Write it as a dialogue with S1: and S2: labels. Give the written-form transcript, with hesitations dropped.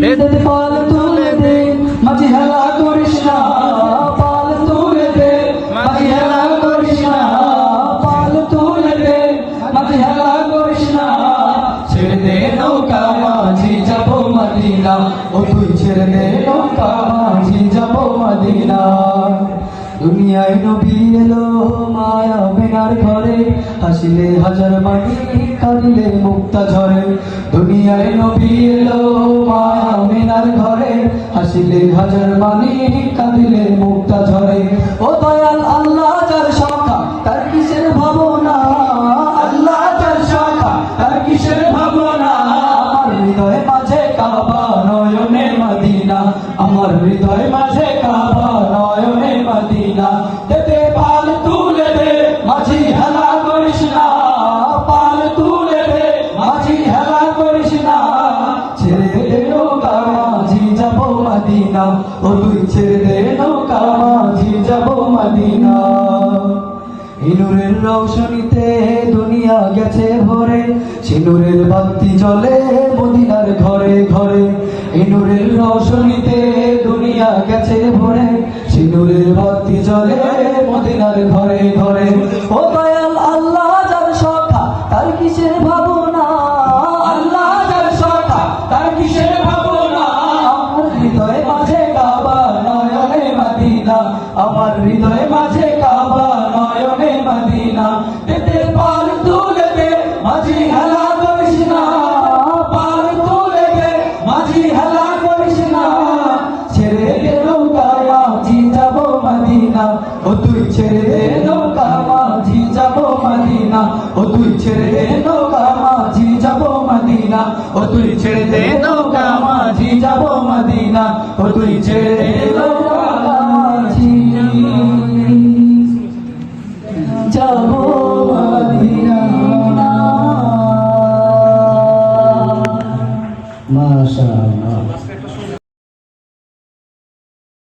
S1: পাল তুলে দে মাঝি হেলা করিস না, পাল তুলে দে মাঝি হেলা করিস না, পাল তুলে দে মাঝি হেলা করিস না। ছেড়ে দে নৌকা মাঝি যাবো মদিনা, ও তুই ছেড়ে দে নৌকা মাঝি যাবো মদিনা। দুনিয়ায় নবী এলো মায়া বেনার ঘরে, হাসিলে হাজার মাটি কাঁদিলে মুক্তা ঝরে। দুনিয়ায় নবী এলো মায়া বেনার ঘরে, হাসিলে হাজার মানি কাঁদিলে মুক্তা ঝরে। ও দয়াল আল্লাহ যার সখা তার কিসের ভাবনা, আল্লাহ যার সখা তার কিসের ভাবনা। আমার হৃদয় মাঝে কাবা নয়নে মদিনা, আমার হৃদয় মাঝে কাবা নয়নে মদিনা। দে পাল তুলে দে মাঝি হেলা করিস না, পাল তুলে দে মাঝি হেলা করিস না। ছেড়ে দে নৌকা মাঝি যাবো মদিনা, ও তুই ছেড়ে দে নৌকা মাঝি যাবো মদিনা। নূরের রৌশনীতে দুনিয়া গেছে ভরে, সিঁদুরের বাতি জ্বলে মদিনার ঘরে ঘরে। নূরের রৌশনীতে দুনিয়া গেছে ভরে, সিঁদুরের বাতি জ্বলে মদিনার ঘরে ঘরে। ও দয়াল আল্লাহ যার সখা তার কিসের ভাবনা, আল্লাহ যার সখা তার কিসের ভাবনা। আমার হৃদয় মাঝে কাবা নয়নে মদিনা, আমার হৃদয় মাঝে কাবা নয়নে মদিনা। দে পাল তুলে দে মাঝি হেলা করিস না, পাল তুলে দে মাঝি হেলা করিস না। ছেড়ে দে নৌকা মাঝি যাবো মদিনা, ও তুই ছেড়ে দে নৌকা মাঝি যাবো মদিনা, ও তুই ছেড়ে দে নৌকা মাঝি যাবো মদিনা, ও তুই ছেড়ে দে নৌকা মাঝি যাবো মদিনা, ও তুই ছেড়ে দে নৌকা মাঝি যাবো মদিনা। মাশাআল্লাহ।